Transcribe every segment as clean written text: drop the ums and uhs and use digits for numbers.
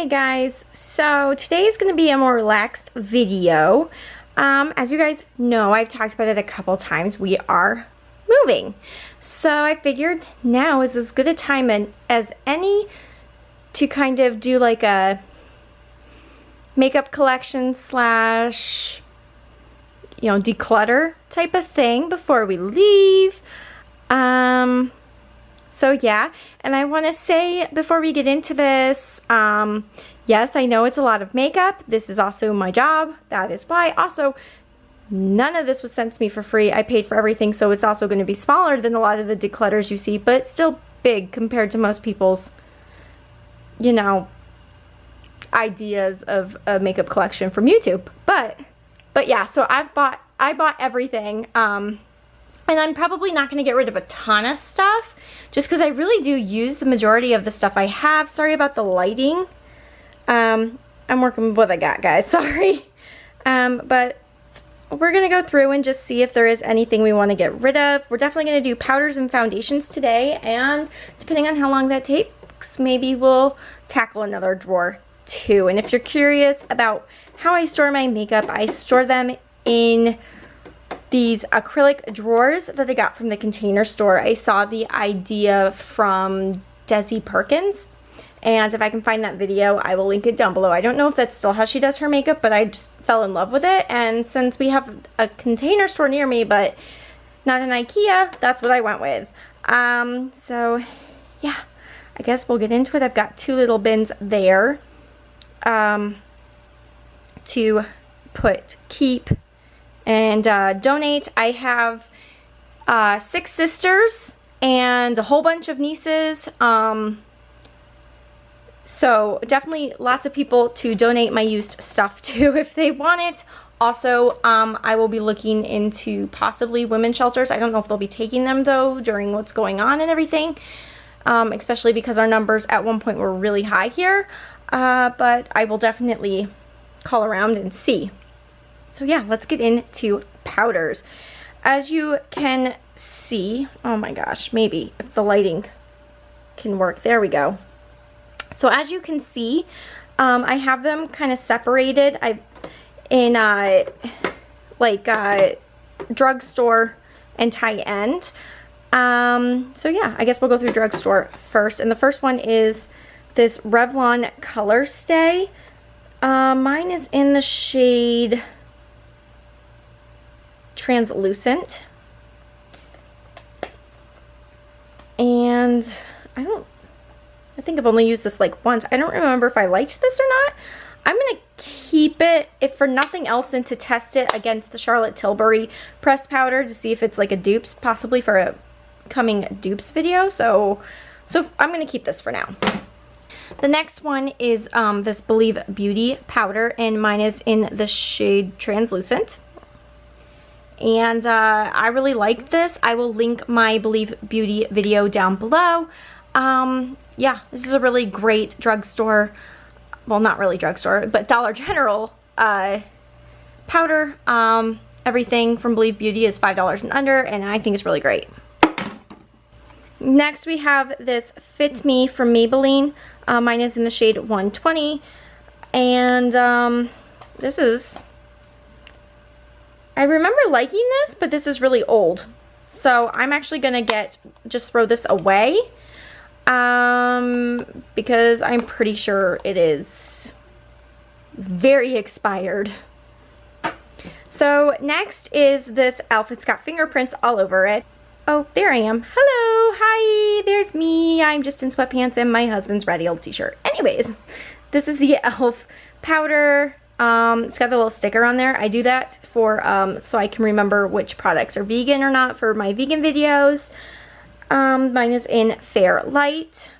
Hey guys, so today is going to be a more relaxed video. As you guys know, I've talked about it a couple times, we are moving. So I figured now is as good a time as any to kind of do like a makeup collection slash, declutter type of thing before we leave. So yeah, and I want to say before we get into this, yes, I know it's a lot of makeup. This is also my job. That is why. Also, none of this was sent to me for free. I paid for everything, so it's also going to be smaller than a lot of the declutters you see, but still big compared to most people's, ideas of a makeup collection from YouTube. But yeah, so I bought everything. And I'm probably not going to get rid of a ton of stuff, just because I really do use the majority of the stuff I have. Sorry about the lighting. I'm working with what I got, guys. Sorry. But we're going to go through and just see if there is anything we want to get rid of. We're definitely going to do powders and foundations today, and depending on how long that takes, maybe we'll tackle another drawer too. And if you're curious about how I store my makeup, I store them in these acrylic drawers that I got from the Container Store. I saw the idea from Desi Perkins, and if I can find that video, I will link it down below. I don't know if that's still how she does her makeup, but I just fell in love with it, and since we have a Container Store near me, but not an IKEA, that's what I went with. So yeah, I guess we'll get into it. I've got two little bins there to keep and donate. I have 6 sisters and a whole bunch of nieces, so definitely lots of people to donate my used stuff to if they want it. Also, I will be looking into possibly women's shelters. I don't know if they'll be taking them though during what's going on and everything, especially because our numbers at one point were really high here, but I will definitely call around and see. So yeah, let's get into powders. As you can see, oh my gosh, maybe if the lighting can work, there we go. So as you can see, I have them kind of separated. In drugstore and high-end. So yeah, I guess we'll go through drugstore first. And the first one is this Revlon Color Stay. Mine is in the shade Translucent, and I think I've only used this like once. I don't remember if I liked this or not. I'm gonna keep it, if for nothing else than to test it against the Charlotte Tilbury pressed powder to see if it's like a dupes, possibly for a coming dupes video. So I'm gonna keep this for now. The next one is this Believe Beauty powder, and mine is in the shade Translucent. And I really like this. I will link my Believe Beauty video down below. Yeah, this is a really great drugstore, well, not really drugstore, but Dollar General powder. Everything from Believe Beauty is $5 and under, and I think it's really great. Next we have this Fit Me from Maybelline. Mine is in the shade 120, and this is, I remember liking this, but this is really old. So I'm actually gonna just throw this away, because I'm pretty sure it is very expired. So next is this e.l.f. It's got fingerprints all over it. Oh, there I am. Hello, hi, there's me. I'm just in sweatpants and my husband's ratty old t-shirt. Anyways, this is the e.l.f. powder. It's got the little sticker on there. I do that for so I can remember which products are vegan or not for my vegan videos. Mine is in Fair Light,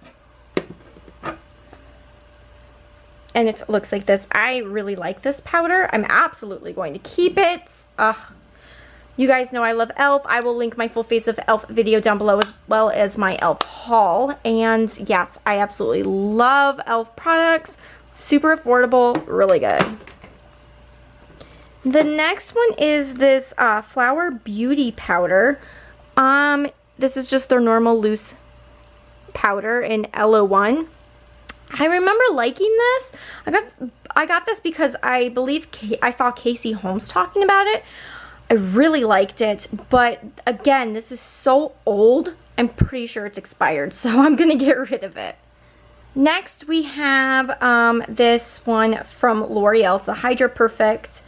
and it looks like this. I really like this powder. I'm absolutely going to keep it. You guys know I love e.l.f. I will link my full face of e.l.f. video down below, as well as my e.l.f. haul. And yes, I absolutely love e.l.f. products. Super affordable, really good. The next one is this Flower Beauty powder. This is just their normal loose powder in LO1. I remember liking this. I got this because I believe I saw Casey Holmes talking about it. I really liked it, but again, this is so old. I'm pretty sure it's expired, so I'm gonna get rid of it. Next, we have this one from L'Oreal. It's the Hydra Perfect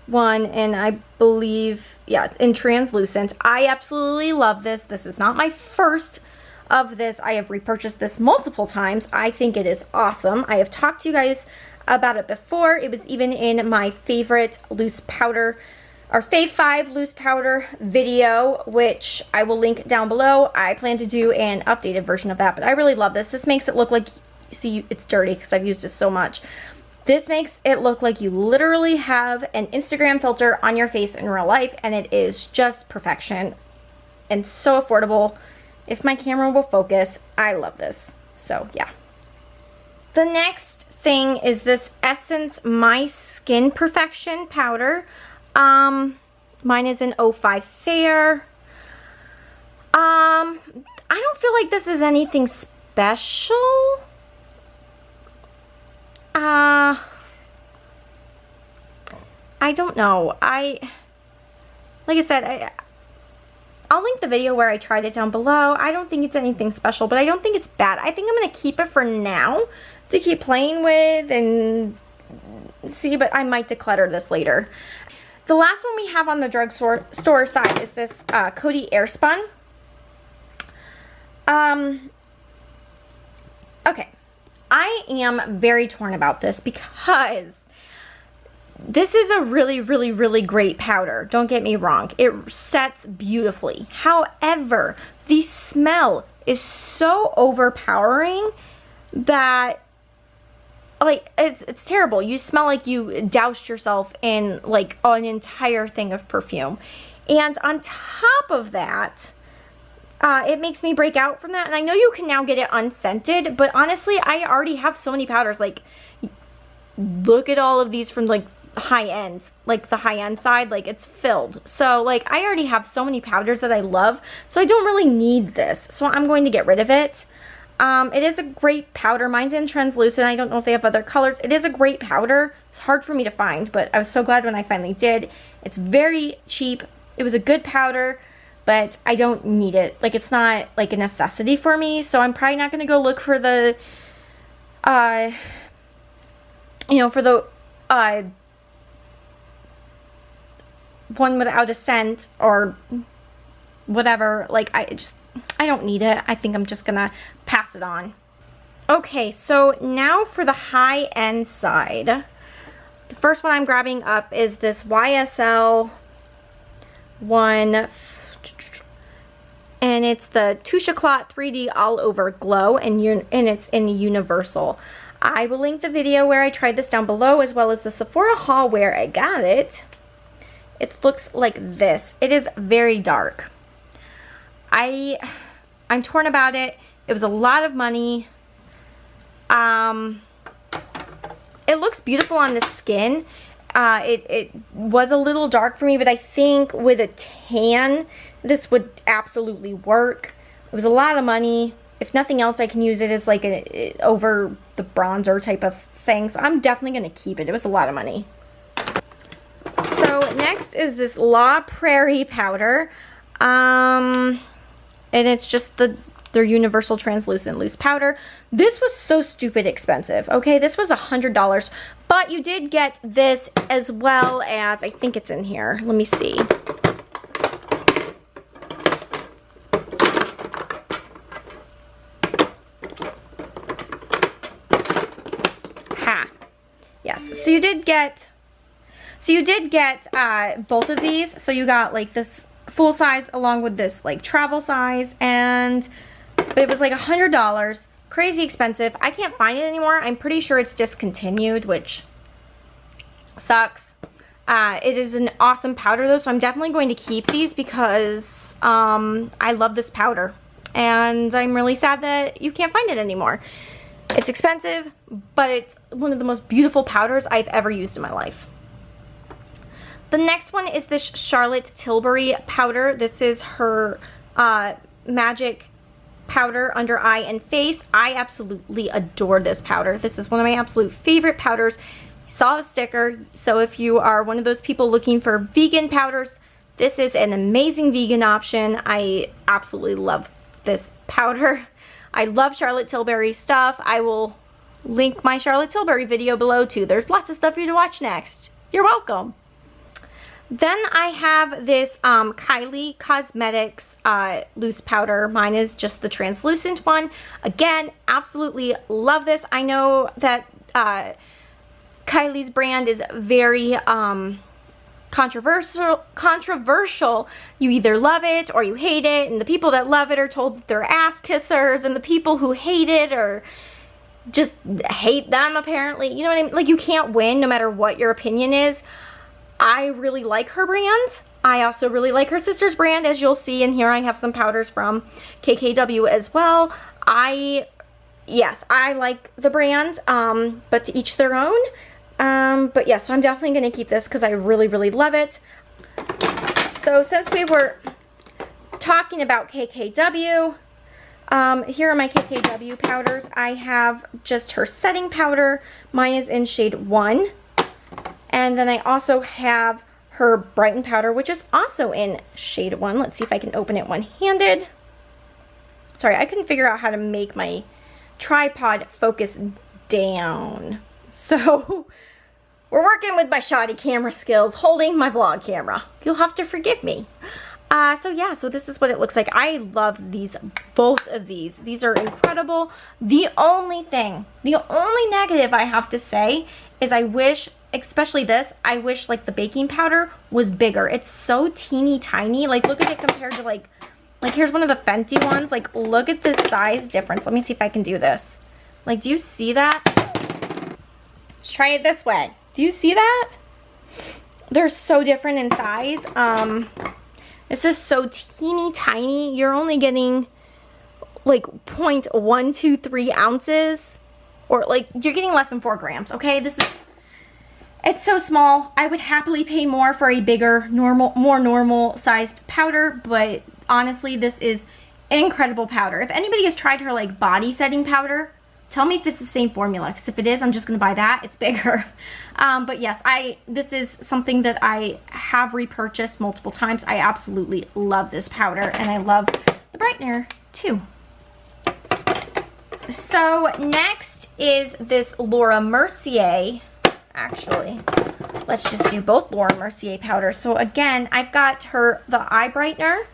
one, and I believe, yeah, in translucent. I absolutely love this. This is not my first of this. I have repurchased this multiple times. I think it is awesome. I have talked to you guys about it before. It was even in my favorite loose powder, our Fave 5 loose powder video, which I will link down below. I plan to do an updated version of that, but I really love this. This makes it look like, see, it's dirty because I've used it so much. This makes it look like you literally have an Instagram filter on your face in real life, and it is just perfection and so affordable. If my camera will focus, I love this. So yeah. The next thing is this Essence My Skin Perfection powder. Mine is an 05 Fair. I don't feel like this is anything special. I don't know. Like I said, I'll link the video where I tried it down below. I don't think it's anything special, but I don't think it's bad. I think I'm going to keep it for now to keep playing with and see, but I might declutter this later. The last one we have on the drugstore side is this Coty Airspun. Okay, I am very torn about this because this is a really, really, really great powder. Don't get me wrong. It sets beautifully. However, the smell is so overpowering that, like, it's terrible. You smell like you doused yourself in like an entire thing of perfume. And on top of that, it makes me break out from that. And I know you can now get it unscented, but honestly, I already have so many powders. Like, look at all of these from like high end, like the high end side, like it's filled. So like I already have so many powders that I love, so I don't really need this. So I'm going to get rid of it. It is a great powder. Mine's in translucent. I don't know if they have other colors. It is a great powder. It's hard for me to find, but I was so glad when I finally did. It's very cheap. It was a good powder, but I don't need it. Like, it's not like a necessity for me, so I'm probably not going to go look for the, you know, for the, one without a scent or whatever. Like, I don't need it. I think I'm just gonna pass it on. Okay, so now for the high-end side. The first one I'm grabbing up is this YSL one, and it's the Touche Éclat 3D All Over Glow, and it's in Universal. I will link the video where I tried this down below, as well as the Sephora haul where I got it. It looks like this. It is very dark. I'm torn about it. It was a lot of money. It looks beautiful on the skin. It was a little dark for me, but I think with a tan, this would absolutely work. It was a lot of money. If nothing else, I can use it as like over the bronzer type of thing. So I'm definitely going to keep it. It was a lot of money. So next is this La Prairie powder. And it's just their Universal Translucent Loose Powder. This was so stupid expensive, okay? This was $100, but you did get this as well as, I think it's in here. Let me see. Ha. Yes, so you did get both of these. So you got like this full size along with this like travel size, but it was like $100. Crazy expensive. I can't find it anymore. I'm pretty sure it's discontinued, which sucks. It is an awesome powder though, so I'm definitely going to keep these because I love this powder, and I'm really sad that you can't find it anymore. It's expensive, but it's one of the most beautiful powders I've ever used in my life. The next one is this Charlotte Tilbury powder. This is her Magic powder under eye and face. I absolutely adore this powder. This is one of my absolute favorite powders. You saw the sticker, so if you are one of those people looking for vegan powders, this is an amazing vegan option. I absolutely love this powder. I love Charlotte Tilbury stuff. I will link my Charlotte Tilbury video below too. There's lots of stuff for you to watch next. You're welcome. Then I have this Kylie Cosmetics loose powder. Mine is just the translucent one. Again, absolutely love this. I know that Kylie's brand is very controversial. You either love it or you hate it, and the people that love it are told that they're ass kissers, and the people who hate it are just hate them apparently. You know what I mean? Like, you can't win no matter what your opinion is. I really like her brand. I also really like her sister's brand, as you'll see, and here I have some powders from KKW as well. Yes, I like the brand, but to each their own. But yeah, so I'm definitely going to keep this because I really, really love it. So since we were talking about KKW, here are my KKW powders. I have just her setting powder. Mine is in shade 1. And then I also have her Brighten powder, which is also in shade 1. Let's see if I can open it one-handed. Sorry, I couldn't figure out how to make my tripod focus down. So we're working with my shoddy camera skills, holding my vlog camera. You'll have to forgive me. So yeah, so this is what it looks like. I love these, both of these. These are incredible. The only negative I have to say is I wish, especially this, I wish like the baking powder was bigger. It's so teeny tiny. Like, look at it compared to like here's one of the Fenty ones. Like, look at this size difference. Let me see if I can do this. Like, do you see that? Let's try it this way. Do you see that? They're so different in size. This is so teeny tiny. You're only getting like 0.123 ounces, or like you're getting less than 4 grams. Okay, it's so small. I would happily pay more for a bigger, more normal sized powder, but honestly, this is incredible powder. If anybody has tried her like body setting powder, tell me if it's the same formula, because if it is, I'm just going to buy that. It's bigger. But yes, this is something that I have repurchased multiple times. I absolutely love this powder, and I love the brightener too. So next is this Laura Mercier. Actually, let's just do both Laura Mercier powders. So again, I've got the eye brightener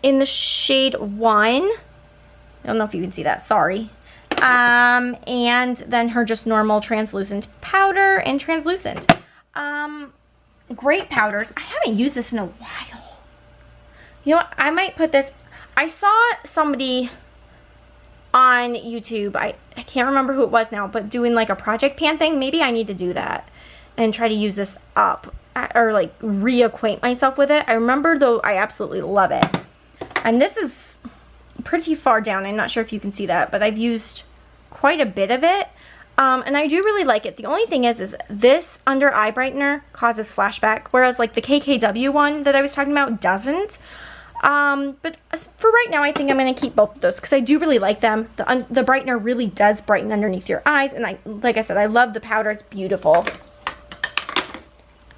in the shade 1. I don't know if you can see that, sorry. And then her just normal translucent powder and translucent. Great powders. I haven't used this in a while. You know what? I might put this. I saw somebody on YouTube, I can't remember who it was now, but doing like a project pan thing. Maybe I need to do that and try to use this up, or like reacquaint myself with it. I remember though, I absolutely love it. And this is pretty far down. I'm not sure if you can see that, but I've used quite a bit of it. And I do really like it. The only thing is this under eye brightener causes flashback, whereas like the KKW one that I was talking about doesn't. But for right now, I think I'm going to keep both of those because I do really like them. The brightener really does brighten underneath your eyes, and like I said, I love the powder. It's beautiful.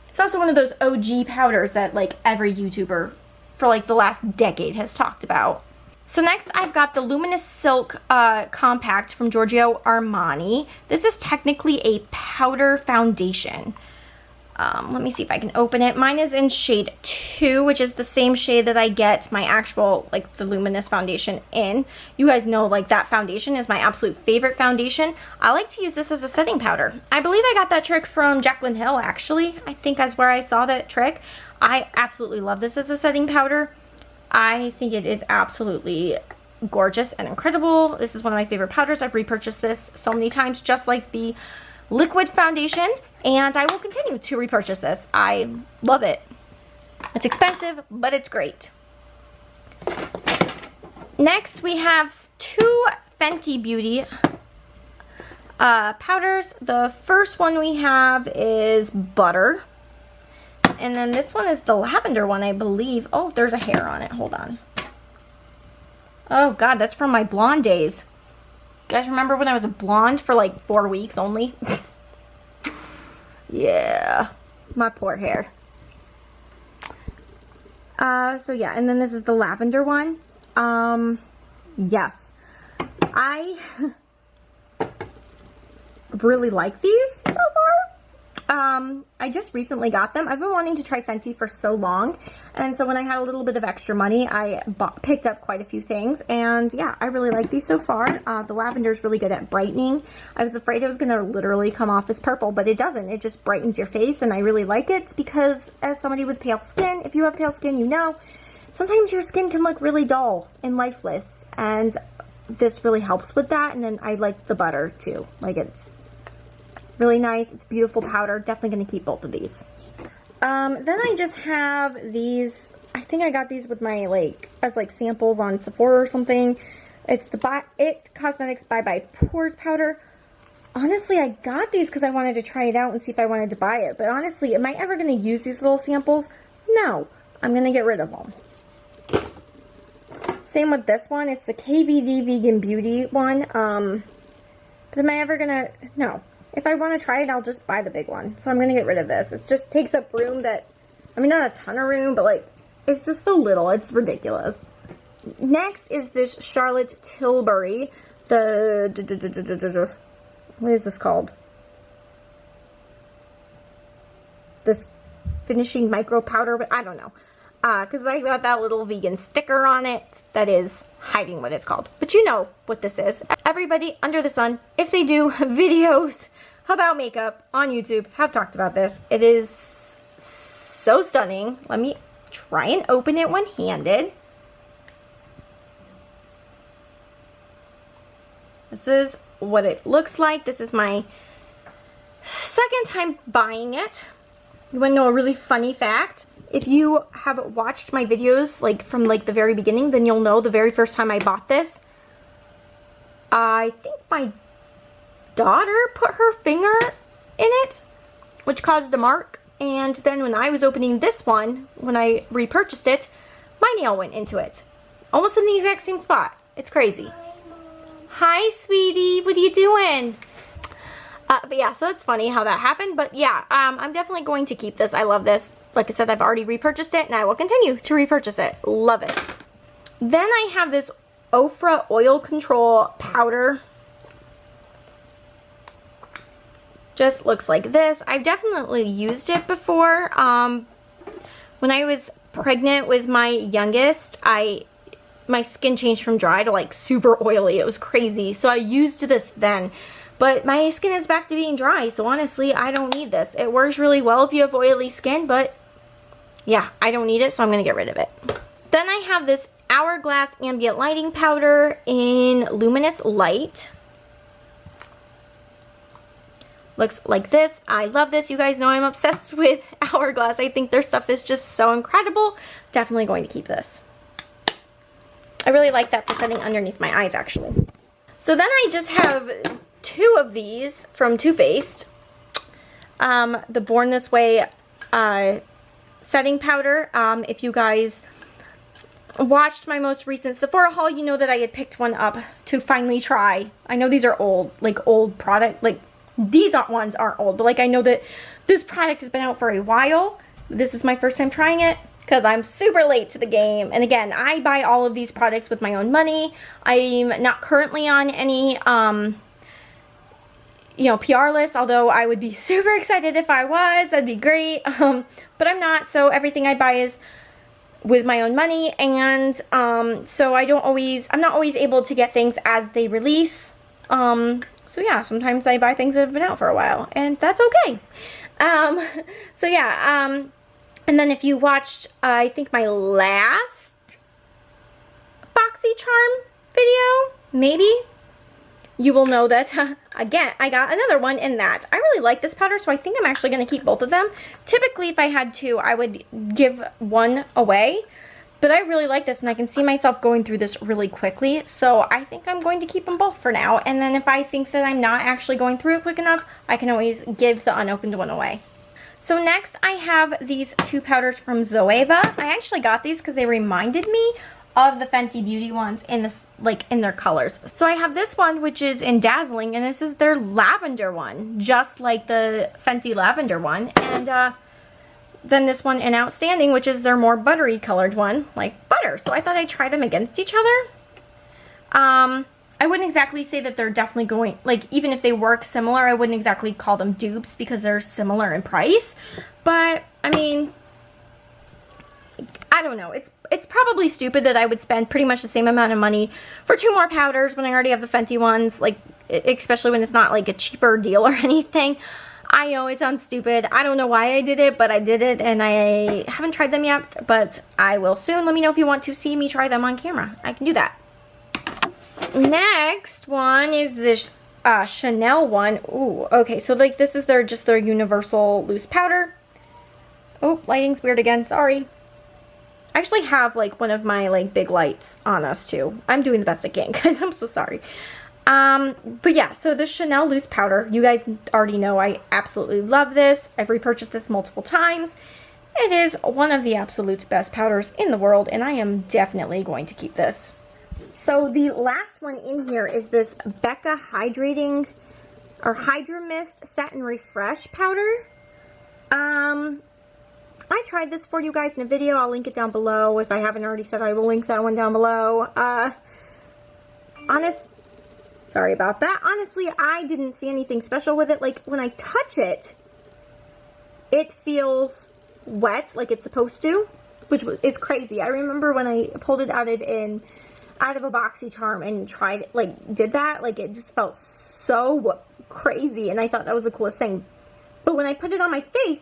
It's also one of those OG powders that like every YouTuber for like the last decade has talked about. So next I've got the Luminous Silk Compact from Giorgio Armani. This is technically a powder foundation. Let me see if I can open it. Mine is in shade 2, which is the same shade that I get my actual, like, the Luminous foundation in. You guys know, like, that foundation is my absolute favorite foundation. I like to use this as a setting powder. I believe I got that trick from Jaclyn Hill, actually. I think that's where I saw that trick. I absolutely love this as a setting powder. I think it is absolutely gorgeous and incredible. This is one of my favorite powders. I've repurchased this so many times, just like the liquid foundation, and I will continue to repurchase this. I love it. It's expensive, but it's great. Next, we have 2 Fenty Beauty powders. The first one we have is Butter, and then this one is the lavender one, I believe. Oh, there's a hair on it. Hold on. Oh God, that's from my blonde days. You guys remember when I was a blonde for like 4 weeks only? Yeah, my poor hair. So yeah, and then this is the lavender one. Yes. I really like these so far. I just recently got them. I've been wanting to try Fenty for so long, and so when I had a little bit of extra money, I picked up quite a few things, and yeah, I really like these so far. The lavender is really good at brightening. I was afraid it was going to literally come off as purple, but it doesn't. It just brightens your face, and I really like it because as somebody with pale skin, if you have pale skin, you know, sometimes your skin can look really dull and lifeless, and this really helps with that. And then I like the butter too. Like, it's really nice. It's beautiful powder. Definitely going to keep both of these. Then I just have these. I think I got these with my, like, as like samples on Sephora or something. It's the It Cosmetics Bye Bye Pores powder. Honestly, I got these because I wanted to try it out and see if I wanted to buy it. But honestly, am I ever going to use these little samples? No. I'm going to get rid of them. Same with this one. It's the KVD Vegan Beauty one. But am I ever going to... No. If I want to try it, I'll just buy the big one. So I'm going to get rid of this. It just takes up room that... I mean, not a ton of room, but, like, it's just so little. It's ridiculous. Next is this Charlotte Tilbury. What is this called? This finishing micro powder, but I don't know. Because I got that little vegan sticker on it that is hiding what it's called. But you know what this is. Everybody under the sun, if they do videos about makeup on YouTube, have talked about this. It is so stunning. Let me try and open it one-handed. This is what it looks like. This is my second time buying it. You want to know a really funny fact? If you have watched my videos, like, from, like, the very beginning, then you'll know the very first time I bought this, I think my daughter put her finger in it, which caused a mark. And then when I was opening this one, when I repurchased it, my nail went into it. Almost in the exact same spot. It's crazy. Hi, sweetie. What are you doing? But yeah, so it's funny how that happened. But yeah, I'm definitely going to keep this. I love this. Like I said, I've already repurchased it, and I will continue to repurchase it. Love it. Then I have this Ofra Oil Control Powder. Just looks like this. I've definitely used it before. When I was pregnant with my youngest, my skin changed from dry to, like, super oily. It was crazy. So I used this then. But my skin is back to being dry, so honestly, I don't need this. It works really well if you have oily skin, but yeah, I don't need it, so I'm going to get rid of it. Then I have this Hourglass Ambient Lighting Powder in Luminous Light. Looks like this. I love this. You guys know I'm obsessed with Hourglass. I think their stuff is just so incredible. Definitely going to keep this. I really like that for setting underneath my eyes, actually. So then I just have two of these from Too Faced. The Born This Way setting powder. If you guys watched my most recent Sephora haul, you know that I had picked one up to finally try. I know these are old, like old product, like these ones aren't old, but like I know that this product has been out for a while. This is my first time trying it because I'm super late to the game. And again, I buy all of these products with my own money. I'm not currently on any you know, PR list, although I would be super excited if I was. That'd be great. But I'm not, so everything I buy is with my own money, and so I'm not always able to get things as they release. So yeah, sometimes I buy things that have been out for a while, and that's okay. So yeah, and then if you watched, I think my last BoxyCharm video, maybe, you will know that, again, I got another one in that. I really like this powder, so I think I'm actually going to keep both of them. Typically, if I had two, I would give one away. But I really like this, and I can see myself going through this really quickly. So I think I'm going to keep them both for now. And then if I think that I'm not actually going through it quick enough, I can always give the unopened one away. So next, I have these two powders from Zoeva. I actually got these because they reminded me of the Fenty Beauty ones in this, like in their colors. So I have this one, which is in Dazzling, and this is their lavender one, just like the Fenty lavender one. And then this one in Outstanding, which is their more buttery colored one, like butter. So I thought I'd try them against each other. I wouldn't exactly say that they're definitely going, like, even if they work similar, I wouldn't exactly call them dupes because they're similar in price. But, I mean, I don't know. It's probably stupid that I would spend pretty much the same amount of money for 2 more powders when I already have the Fenty ones, like, especially when it's not like a cheaper deal or anything. I know it sounds stupid. I don't know why I did it, but I did it, and I haven't tried them yet, but I will soon. Let me know if you want to see me try them on camera. I can do that. Next one is this Chanel one. Ooh, okay, so like this is just their universal loose powder. Oh, lighting's weird again, sorry. I actually have like one of my like big lights on us too. I'm doing the best I can, guys. I'm so sorry. But yeah, so the Chanel loose powder, you guys already know I absolutely love this. I've repurchased this multiple times. It is one of the absolute best powders in the world, and I am definitely going to keep this. So the last one in here is this Becca Hydrating or Hydra Mist Set and Refresh powder. I tried this for you guys in a video. I'll link it down below. If I haven't already said, I will link that one down below. Sorry about that. Honestly, I didn't see anything special with it. Like, when I touch it, it feels wet, like it's supposed to, which is crazy. I remember when I pulled it out of a BoxyCharm and tried, like, did that, like, it just felt so crazy, and I thought that was the coolest thing. But when I put it on my face,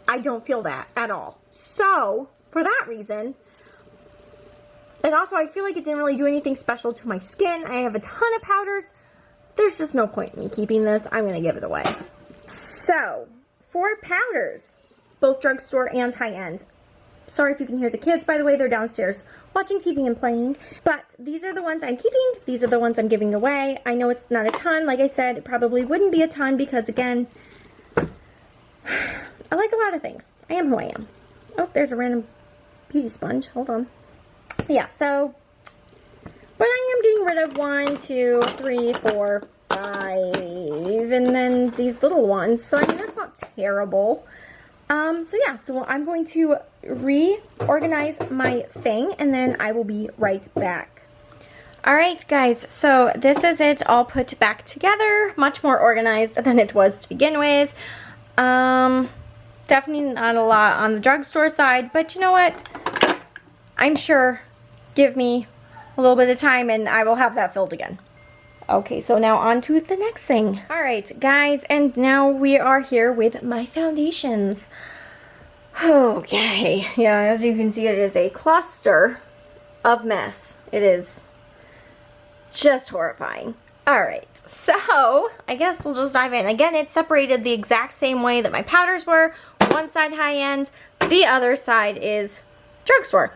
I don't feel that at all. So, for that reason, and also I feel like it didn't really do anything special to my skin. I have a ton of powders. There's just no point in me keeping this. I'm going to give it away. So, for powders, both drugstore and high-end. Sorry if you can hear the kids, by the way, they're downstairs watching TV and playing. But these are the ones I'm keeping. These are the ones I'm giving away. I know it's not a ton. Like I said, it probably wouldn't be a ton because, again, I like a lot of things. I am who I am. Oh, there's a random beauty sponge. Hold on. Yeah, so, but I am getting rid of 1, 2, 3, 4, 5, and then these little ones. So, I mean, that's not terrible. So yeah, so I'm going to reorganize my thing, and then I will be right back. Alright guys, so this is it all put back together, much more organized than it was to begin with. Definitely not a lot on the drugstore side, but you know what? I'm sure, give me a little bit of time and I will have that filled again. Okay, so now on to the next thing. Alright guys, and now we are here with my foundations. Okay, yeah, as you can see, it is a cluster of mess. It is just horrifying. Alright, so I guess we'll just dive in. Again, it's separated the exact same way that my powders were. One side high-end, the other side is drugstore.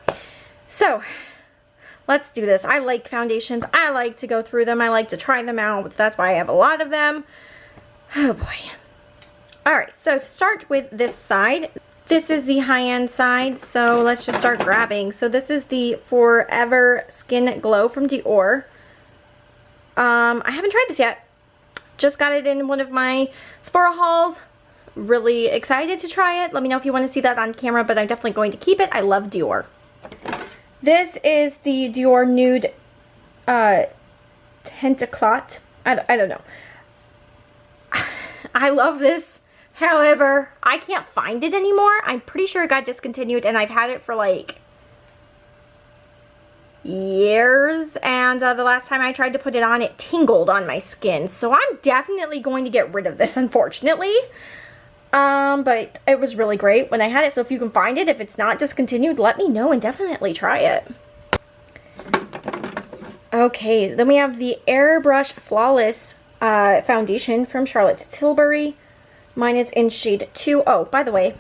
So, let's do this. I like foundations. I like to go through them. I like to try them out. That's why I have a lot of them. Oh boy. Alright, so to start with this side, this is the high-end side, so let's just start grabbing. So this is the Forever Skin Glow from Dior. I haven't tried this yet. Just got it in one of my Sephora hauls. Really excited to try it. Let me know if you want to see that on camera, but I'm definitely going to keep it. I love Dior. This is the Dior Nude Tentaclot. I don't know. I love this. However, I can't find it anymore. I'm pretty sure it got discontinued, and I've had it for like years, and the last time I tried to put it on, it tingled on my skin. So I'm definitely going to get rid of this, unfortunately. But it was really great when I had it, so if you can find it, if it's not discontinued, let me know and definitely try it. Okay, then we have the Airbrush Flawless foundation from Charlotte Tilbury. Mine is in shade 2. Oh, by the way,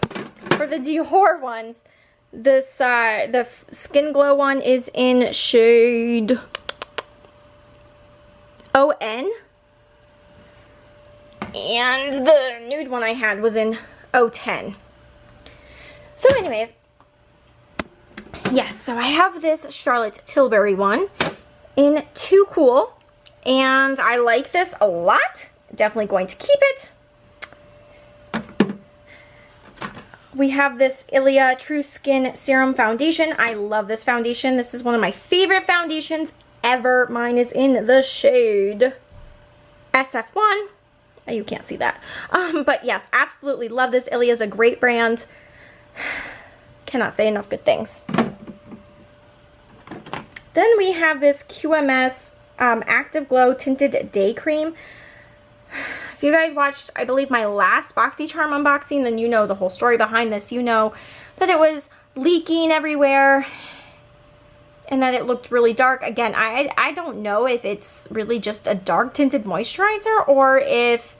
for the Dior ones, this the Skin Glow one is in shade ON. And the nude one I had was in 010. So anyways, Yes, so I have this Charlotte Tilbury one in Too Cool, and I like this a lot. Definitely going to keep it. We have this Ilia True Skin Serum Foundation. I love this foundation. This is one of my favorite foundations ever. Mine is in the shade SF1. You can't see that. But yes, absolutely love this. Ilia is a great brand. Cannot say enough good things. Then we have this QMS Active Glow Tinted Day Cream. If you guys watched, I believe, my last BoxyCharm unboxing, then you know the whole story behind this. You know that it was leaking everywhere and that it looked really dark. Again, I don't know if it's really just a dark tinted moisturizer or if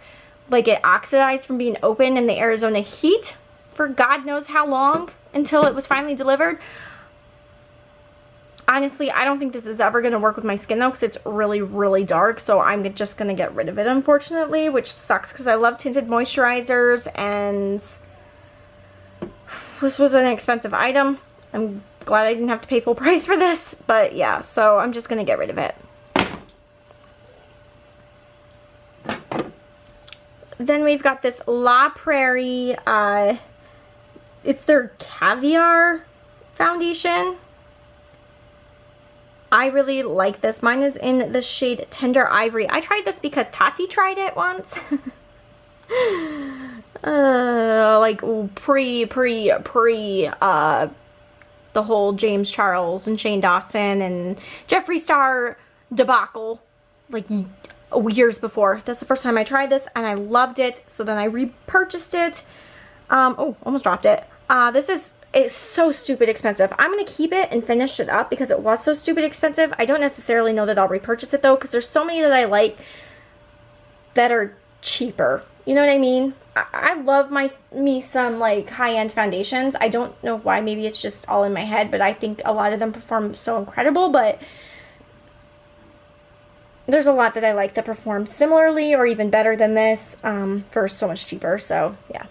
like it oxidized from being open in the Arizona heat for God knows how long until it was finally delivered. Honestly, I don't think this is ever going to work with my skin though, because it's really, really dark. So I'm just going to get rid of it, unfortunately, which sucks because I love tinted moisturizers and this was an expensive item. I'm glad I didn't have to pay full price for this, but yeah, so I'm just going to get rid of it. Then we've got this La Prairie, it's their Caviar foundation. I really like this. Mine is in the shade Tender Ivory. I tried this because Tati tried it once. Like the whole James Charles and Shane Dawson and Jeffree Star debacle, like years before. That's the first time I tried this and I loved it. So then I repurchased it. Oh, almost dropped it. It's so stupid expensive. I'm going to keep it and finish it up because it was so stupid expensive. I don't necessarily know that I'll repurchase it though, because there's so many that I like that are cheaper. You know what I mean? I love me some like high-end foundations. I don't know why. Maybe it's just all in my head, but I think a lot of them perform so incredible. But there's a lot that I like that perform similarly or even better than this for so much cheaper. So yeah.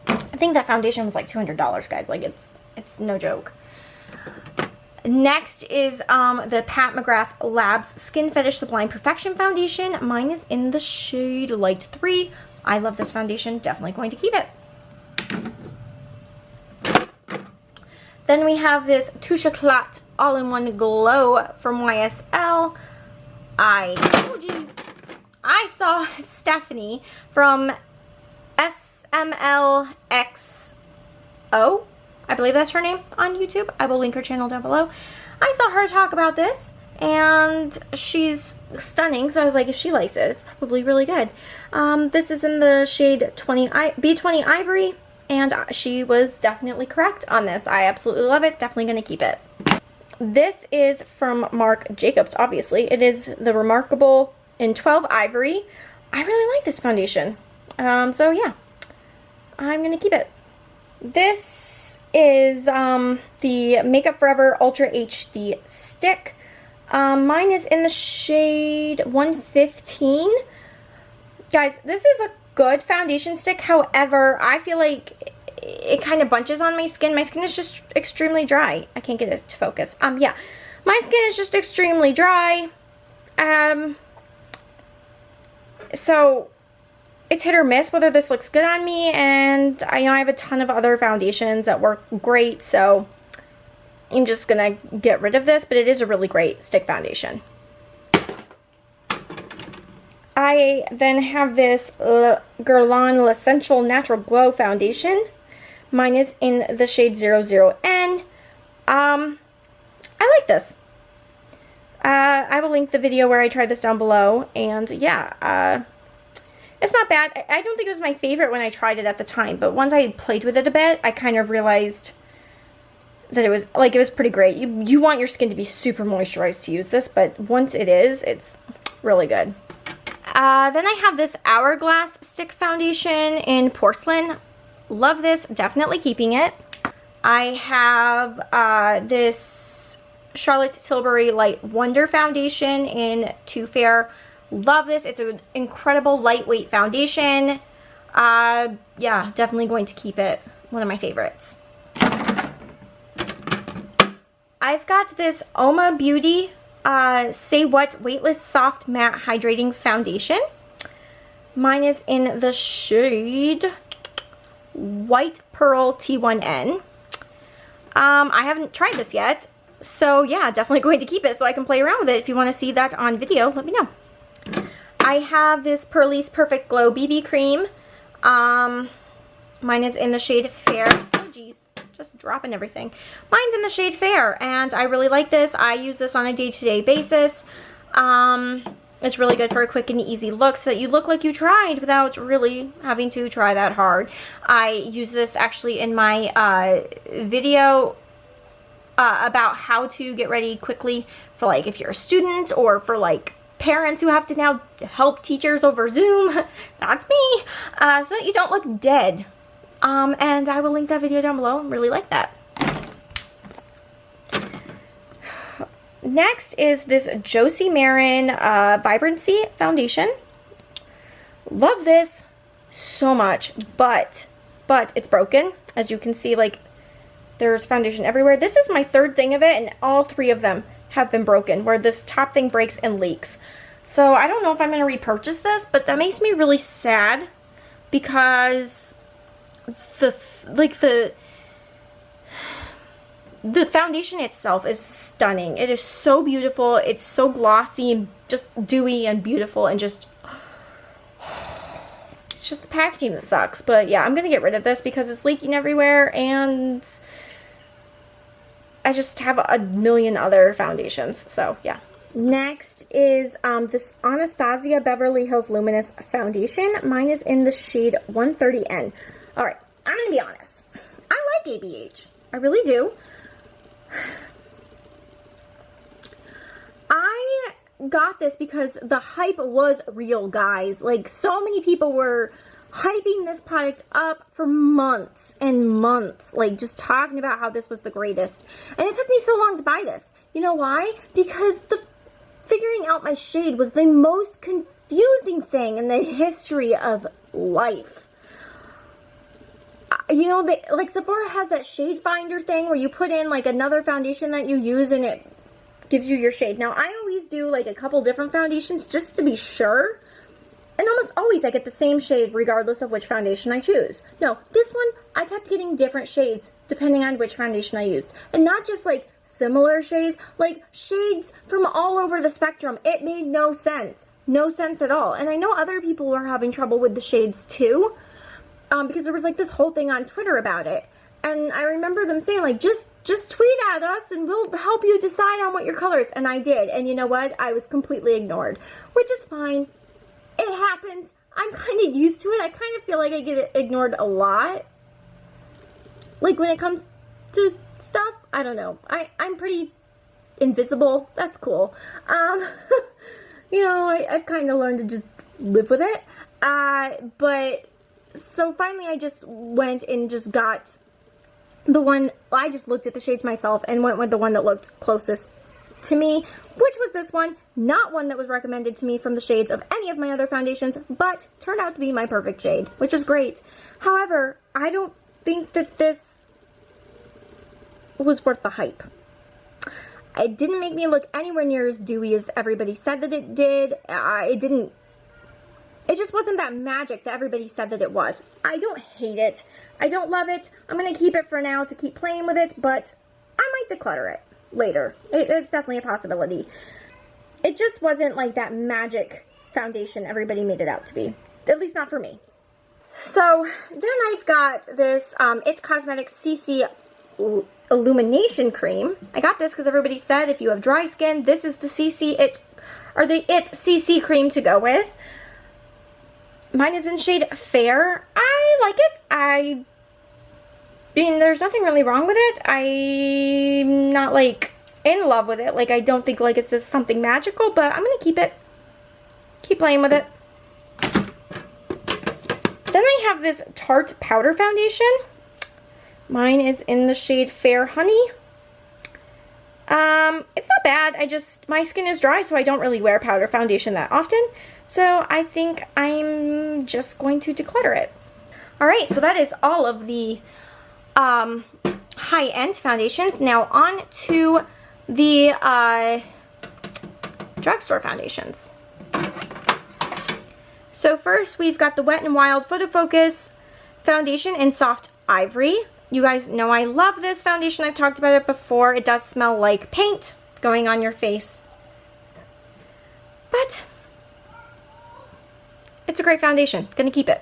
I think that foundation was like $200, guys. Like it's no joke. Next is the Pat McGrath Labs Skin Fetish Sublime Perfection Foundation. Mine is in the shade Light 3. I love this foundation. Definitely going to keep it. Then we have this Touche Éclat All-in-One Glow from YSL. Oh geez. I saw Stephanie from SMLXO, I believe that's her name, on YouTube. I will link her channel down below. I saw her talk about this and she's stunning, so I was like, if she likes it, it's probably really good. This is in the shade B20 Ivory, and she was definitely correct on this. I absolutely love it. Definitely going to keep it. This is from Marc Jacobs, obviously. It is the Remarkable in 12 Ivory. I really like this foundation. So yeah, I'm going to keep it. This is the Makeup Forever Ultra HD Stick. Mine is in the shade 115. Guys, this is a good foundation stick. However, I feel like it kind of bunches on my skin. My skin is just extremely dry. I can't get it to focus. Yeah. My skin is just extremely dry. So it's hit or miss whether this looks good on me, and I know I have a ton of other foundations that work great, so I'm just gonna get rid of this, but it is a really great stick foundation. I then have this Guerlain L'Essential Natural Glow Foundation. Mine is in the shade 00N. I like this. I will link the video where I tried this down below, and yeah, it's not bad. I don't think it was my favorite when I tried it at the time, but once I played with it a bit, I kind of realized that it was pretty great. You want your skin to be super moisturized to use this, but once it is, it's really good. Then I have this Hourglass Stick Foundation in Porcelain. Love this, definitely keeping it. I have this Charlotte Tilbury Light Wonder Foundation in Too Fair. Love this. It's an incredible lightweight foundation. Yeah, definitely going to keep it. One of my favorites. I've got this Oma Beauty Say What Weightless Soft Matte Hydrating Foundation. Mine is in the shade White Pearl T1N. I haven't tried this yet, so yeah, definitely going to keep it so I can play around with it. If you want to see that on video, let me know. I have this Pearlie's Perfect Glow BB Cream. Mine is in the shade Fair. Oh geez, just dropping everything. Mine's in the shade Fair, and I really like this. I use this on a day-to-day basis. It's really good for a quick and easy look so that you look like you tried without really having to try that hard. I use this actually in my video about how to get ready quickly for like if you're a student or for like parents who have to now help teachers over Zoom. That's me. So that you don't look dead. And I will link that video down below. Really like that. Next is this Josie Marin Vibrancy Foundation. Love this so much, but it's broken. As you can see, like, there's foundation everywhere. This is my third thing of it, and all three of them have been broken, where this top thing breaks and leaks. So I don't know if I'm going to repurchase this, but that makes me really sad because the foundation itself is stunning. It is so beautiful. It's so glossy and just dewy and beautiful, and just it's just the packaging that sucks. But yeah, I'm gonna get rid of this because it's leaking everywhere, and I just have a million other foundations. So yeah. Next is this Anastasia Beverly Hills Luminous Foundation. Mine is in the shade 130N. All right, I'm gonna be honest. I like ABH. I really do. I got this because the hype was real, guys. Like, so many people were hyping this product up for months and months, like just talking about how this was the greatest. And it took me so long to buy this. You know why? Because figuring out my shade was the most confusing thing in the history of life. You know, like Sephora has that shade finder thing where you put in like another foundation that you use and it gives you your shade. Now, I always do like a couple different foundations just to be sure. And almost always I get the same shade regardless of which foundation I choose. No, this one, I kept getting different shades depending on which foundation I used. And not just like similar shades, like shades from all over the spectrum. It made no sense. No sense at all. And I know other people were having trouble with the shades too. Because there was like this whole thing on Twitter about it. And I remember them saying like, just tweet at us and we'll help you decide on what your color is. And I did. And you know what? I was completely ignored. Which is fine. It happens. I'm kind of used to it. I kind of feel like I get ignored a lot. Like when it comes to stuff, I don't know. I'm pretty invisible. That's cool. You know, I've kind of learned to just live with it. But so finally I just went and just got the one, I just looked at the shades myself and went with the one that looked closest to me, which was this one. Not one that was recommended to me from the shades of any of my other foundations, but turned out to be my perfect shade, which is great. However, I don't think that this was worth the hype. It didn't make me look anywhere near as dewy as everybody said that it did. It just wasn't that magic that everybody said that it was. I don't hate it. I don't love it. I'm going to keep it for now to keep playing with it, but I might declutter it later. It's definitely a possibility. It just wasn't like that magic foundation everybody made it out to be. At least not for me. So then I've got this It Cosmetics CC Illumination Cream. I got this because everybody said if you have dry skin, this is the It CC cream to go with. Mine is in shade Fair. I like it. I mean, there's nothing really wrong with it. I'm not like in love with it. Like, I don't think like it's just something magical, but I'm gonna keep it. Keep playing with it. Then I have this Tarte Powder Foundation. Mine is in the shade Fair Honey. It's not bad. My skin is dry, so I don't really wear powder foundation that often. So I think I'm just going to declutter it. Alright, so that is all of the high-end foundations. Now on to the drugstore foundations. So first we've got the Wet n Wild Photo Focus foundation in Soft Ivory. You guys know I love this foundation. I've talked about it before. It does smell like paint going on your face, but it's a great foundation. Gonna keep it.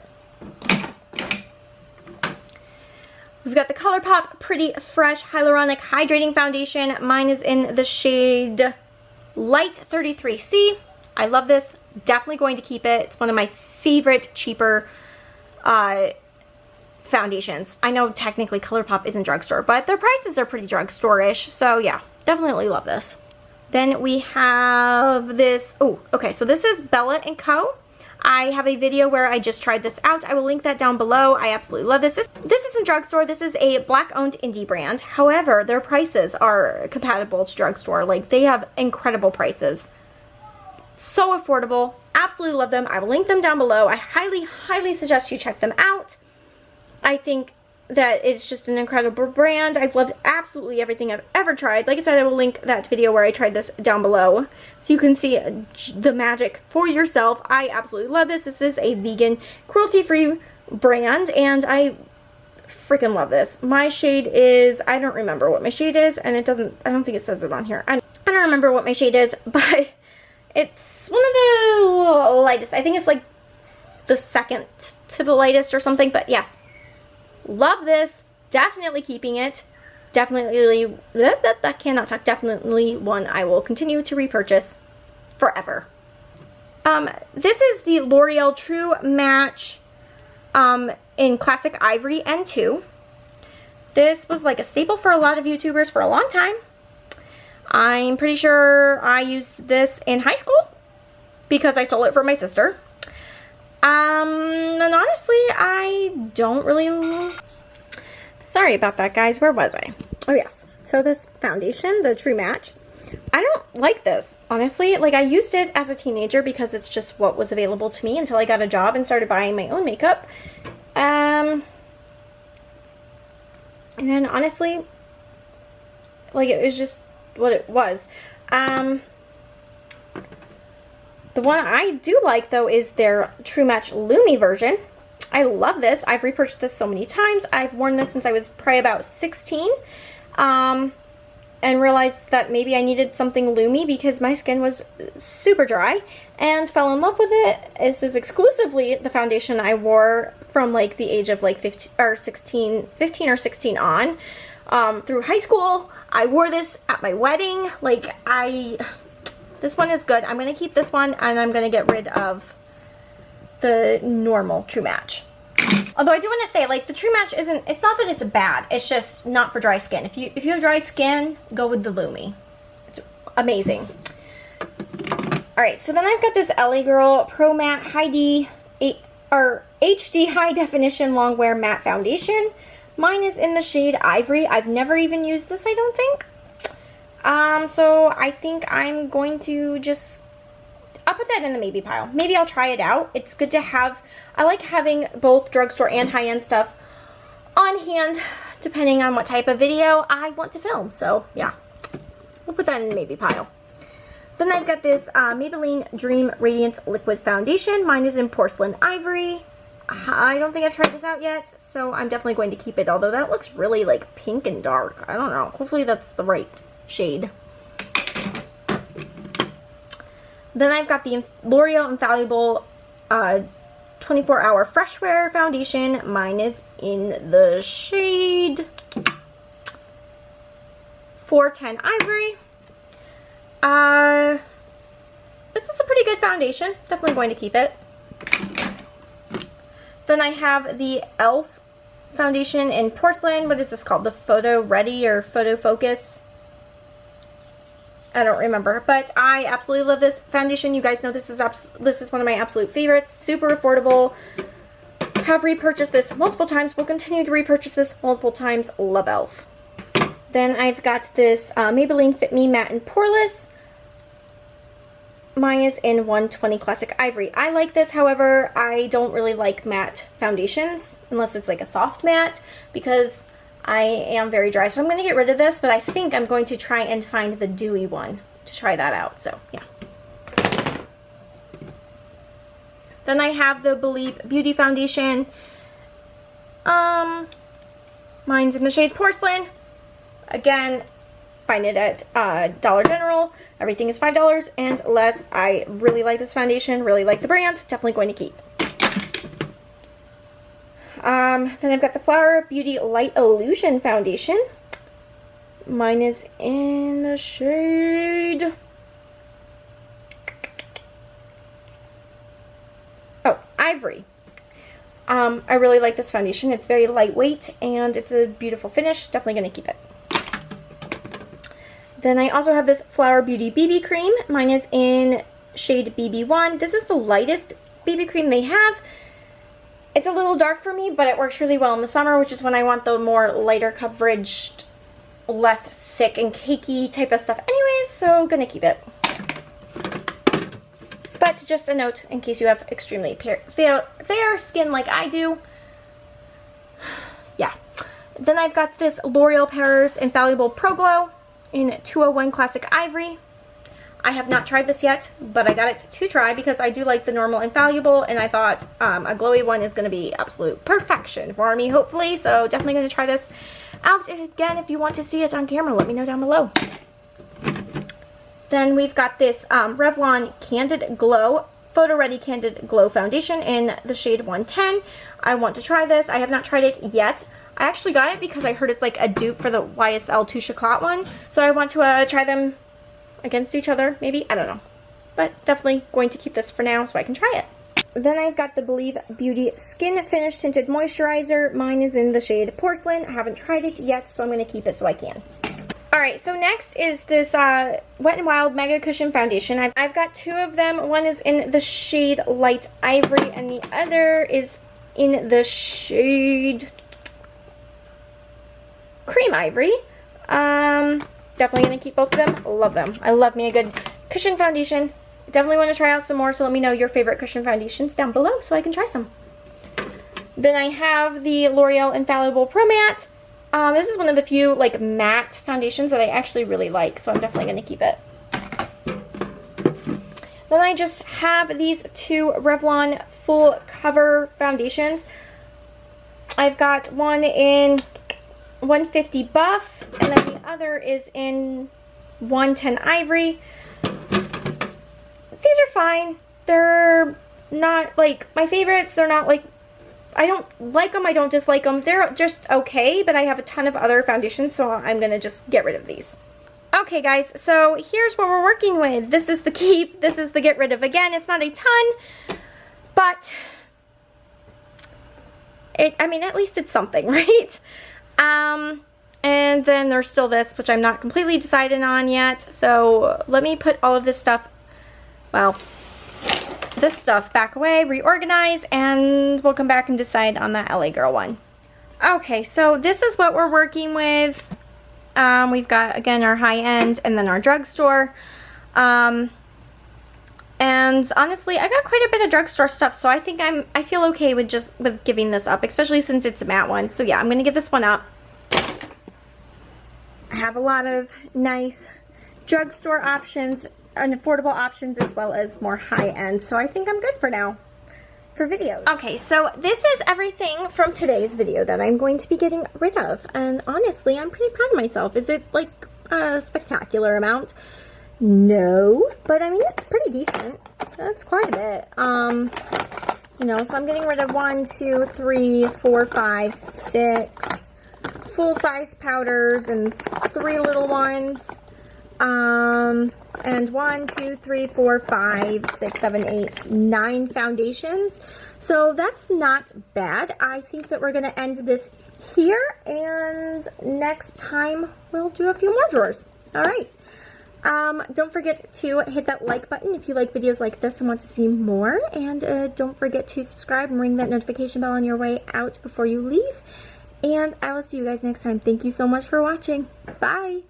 We've got the ColourPop Pretty Fresh Hyaluronic Hydrating Foundation. Mine is in the shade Light 33C. I love this. Definitely going to keep it. It's one of my favorite cheaper foundations. I know technically ColourPop isn't drugstore, but their prices are pretty drugstore-ish. So yeah, definitely love this. Then we have this. Oh, okay. So this is Bella & Co. I have a video where I just tried this out. I will link that down below. I absolutely love this. This isn't drugstore. This is a Black-owned indie brand. However, their prices are compatible to drugstore. Like, they have incredible prices. So affordable. Absolutely love them. I will link them down below. I highly, highly suggest you check them out. I think that it's just an incredible brand. I've loved absolutely everything I've ever tried. Like I said, I will link that video where I tried this down below so you can see the magic for yourself. I absolutely love this. This is a vegan, cruelty-free brand, and I freaking love this. My shade is, I don't remember what my shade is, and it doesn't, I don't think it says it on here. I don't remember what my shade is, but it's one of the lightest. I think it's like the second to the lightest or something, but yes. Love this. Definitely keeping it. Definitely, I cannot talk. Definitely one I will continue to repurchase forever. This is the L'Oreal True Match in Classic Ivory N2. This was like a staple for a lot of YouTubers for a long time. I'm pretty sure I used this in high school because I stole it from my sister. And honestly, I don't really... Sorry about that, guys. Where was I? Oh, yes. So this foundation, the True Match, I don't like this, honestly. Like, I used it as a teenager because it's just what was available to me until I got a job and started buying my own makeup. And then, honestly, like, it was just what it was. The one I do like, though, is their True Match Lumi version. I love this. I've repurchased this so many times. I've worn this since I was probably about 16. And realized that maybe I needed something Lumi because my skin was super dry. And fell in love with it. This is exclusively the foundation I wore from, like, the age of, like, 15 or 16 on. Through high school. I wore this at my wedding. Like, this one is good. I'm going to keep this one, and I'm going to get rid of the normal True Match. Although I do want to say, like, the True Match isn't, it's not that it's bad. It's just not for dry skin. If you have dry skin, go with the Lumi. It's amazing. Alright, so then I've got this LA Girl Pro Matte HD High Definition Longwear Matte Foundation. Mine is in the shade Ivory. I've never even used this, I don't think. So I think I'm going to just, I'll put that in the maybe pile. Maybe I'll try it out. It's good to have, I like having both drugstore and high-end stuff on hand, depending on what type of video I want to film. So yeah, we'll put that in the maybe pile. Then I've got this Maybelline Dream Radiant Liquid Foundation. Mine is in Porcelain Ivory. I don't think I've tried this out yet, so I'm definitely going to keep it, although that looks really like pink and dark. I don't know. Hopefully that's the right shade. Then I've got the L'Oreal Infallible 24-Hour Fresh Wear Foundation. Mine is in the shade 410 Ivory. This is a pretty good foundation. Definitely going to keep it. Then I have the e.l.f. foundation in Porcelain. What is this called? The Photo Ready or Photo Focus? I don't remember, but I absolutely love this foundation. You guys know this is one of my absolute favorites. Super affordable. Have repurchased this multiple times. Will continue to repurchase this multiple times. Love e.l.f. Then I've got this Maybelline Fit Me Matte and Poreless. Mine is in 120 Classic Ivory. I like this, however, I don't really like matte foundations unless it's like a soft matte because I am very dry, so I'm going to get rid of this, but I think I'm going to try and find the dewy one to try that out, so yeah. Then I have the Believe Beauty Foundation. Mine's in the shade Porcelain. Again, find it at Dollar General. Everything is $5 and less. I really like this foundation, really like the brand. Definitely going to keep. Then I've got the Flower Beauty Light Illusion Foundation. Mine is in the shade... oh, Ivory. I really like this foundation. It's very lightweight and it's a beautiful finish. Definitely going to keep it. Then I also have this Flower Beauty BB Cream. Mine is in shade BB1. This is the lightest BB cream they have. It's a little dark for me, but it works really well in the summer, which is when I want the more lighter coverage, less thick and cakey type of stuff anyways, so gonna keep it. But just a note, in case you have extremely fair skin like I do. Yeah. Then I've got this L'Oreal Paris Infallible Pro Glow in 201 Classic Ivory. I have not tried this yet, but I got it to try because I do like the normal Infallible, and I thought a glowy one is going to be absolute perfection for me, hopefully. So definitely going to try this out. Again, if you want to see it on camera, let me know down below. Then we've got this Revlon Candid Glow, Photo Ready Candid Glow Foundation in the shade 110. I want to try this. I have not tried it yet. I actually got it because I heard it's like a dupe for the YSL Touche Chocolat one. So I want to try them against each other, maybe? I don't know. But definitely going to keep this for now so I can try it. Then I've got the Believe Beauty Skin Finish Tinted Moisturizer. Mine is in the shade Porcelain. I haven't tried it yet, so I'm going to keep it so I can. Alright, so next is this Wet n Wild Mega Cushion Foundation. I've got two of them. One is in the shade Light Ivory, and the other is in the shade Cream Ivory. Definitely going to keep both of them. Love them. I love me a good cushion foundation. Definitely want to try out some more, so let me know your favorite cushion foundations down below so I can try some. Then I have the L'Oreal Infallible Pro Matte. This is one of the few like matte foundations that I actually really like, so I'm definitely going to keep it. Then I just have these two Revlon Full Cover Foundations. I've got one in 150 Buff, and then the other is in 110 Ivory. These are fine. They're not like my favorites. They're not like, I don't like them, I don't dislike them. They're just okay, but I have a ton of other foundations, so I'm gonna just get rid of these. Okay guys, so here's what we're working with. This is the keep, this is the get rid of. Again, it's not a ton, but I mean, at least it's something, right? And then there's still this, which I'm not completely decided on yet. So let me put all of this stuff, well, this stuff back away, reorganize, and we'll come back and decide on that LA Girl one. Okay, so this is what we're working with. We've got, again, our high-end and then our drugstore. And honestly, I got quite a bit of drugstore stuff, so I think I feel okay with with giving this up, especially since it's a matte one. So yeah, I'm gonna give this one up. I have a lot of nice drugstore options and affordable options, as well as more high-end, so I think I'm good for now for videos. Okay, so this is everything from today's video that I'm going to be getting rid of, and honestly, I'm pretty proud of myself. Is it like a spectacular amount? No, but I mean, it's pretty decent. That's quite a bit. You know, so I'm getting rid of 1, 2, 3, 4, 5, 6 full-size powders and 3 little ones. And 1, 2, 3, 4, 5, 6, 7, 8, 9 foundations. So that's not bad. I think that we're going to end this here, and next time we'll do a few more drawers. All right. Don't forget to hit that like button if you like videos like this and want to see more. And don't forget to subscribe and ring that notification bell on your way out before you leave. And I will see you guys next time. Thank you so much for watching. Bye!